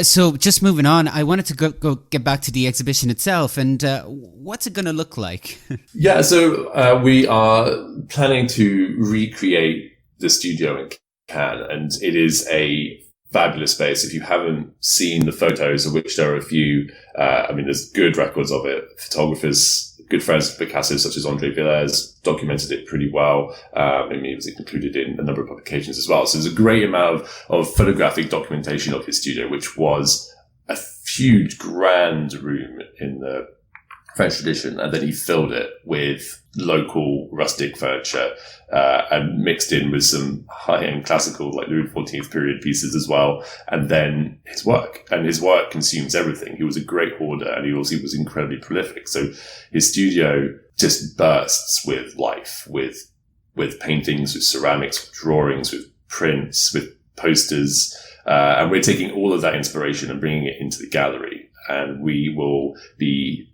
So just moving on, I wanted to go get back to the exhibition itself, and what's it going to look like? Yeah, so we are planning to recreate the studio in Cannes, and it is a fabulous space. If you haven't seen the photos, of which there are a few, there's good records of it. Photographers, good friends of Picasso, such as Andre Villers, documented it pretty well. It was included in a number of publications as well. So there's a great amount of photographic documentation of his studio, which was a huge, grand room in the French tradition, and then he filled it with local rustic furniture and mixed in with some high-end classical, like Louis XIV period pieces as well, and then his work. And his work consumes everything. He was a great hoarder, and he also was incredibly prolific. So his studio just bursts with life, with paintings, with ceramics, with drawings, with prints, with posters. And we're taking all of that inspiration and bringing it into the gallery. And we will be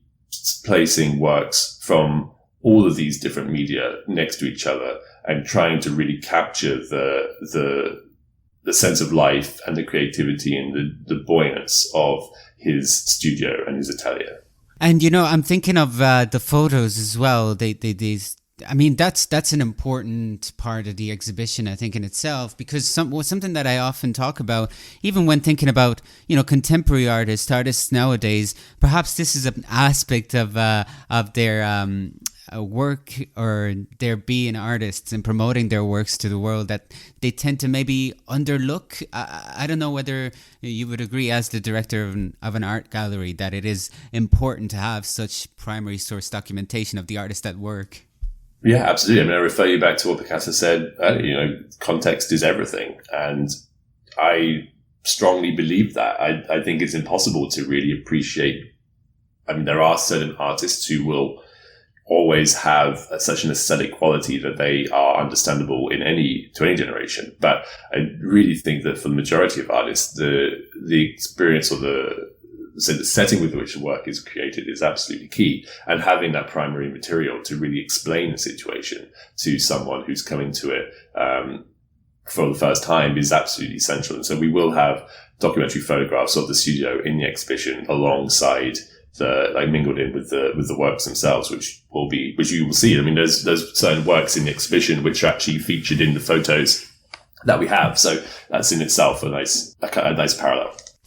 placing works from all of these different media next to each other and trying to really capture the sense of life and the creativity and the buoyance of his studio and his atelier. And, I'm thinking of the photos as well. That's an important part of the exhibition, I think, in itself, because something that I often talk about, even when thinking about, contemporary artists nowadays, perhaps this is an aspect of their work, or their being artists and promoting their works to the world, that they tend to maybe underlook. I don't know whether you would agree, as the director of an art gallery, that it is important to have such primary source documentation of the artists at work. Yeah, absolutely. I refer you back to what Picasso said, context is everything. And I strongly believe that. I think it's impossible to really appreciate. There are certain artists who will always have such an aesthetic quality that they are understandable to any generation. But I really think that for the majority of artists, the experience or the setting with which the work is created is absolutely key, and having that primary material to really explain the situation to someone who's coming to it for the first time is absolutely essential. And so we will have documentary photographs of the studio in the exhibition alongside mingled in with the works themselves, which you will see. There's certain works in the exhibition which are actually featured in the photos that we have. So that's in itself a nice parallel.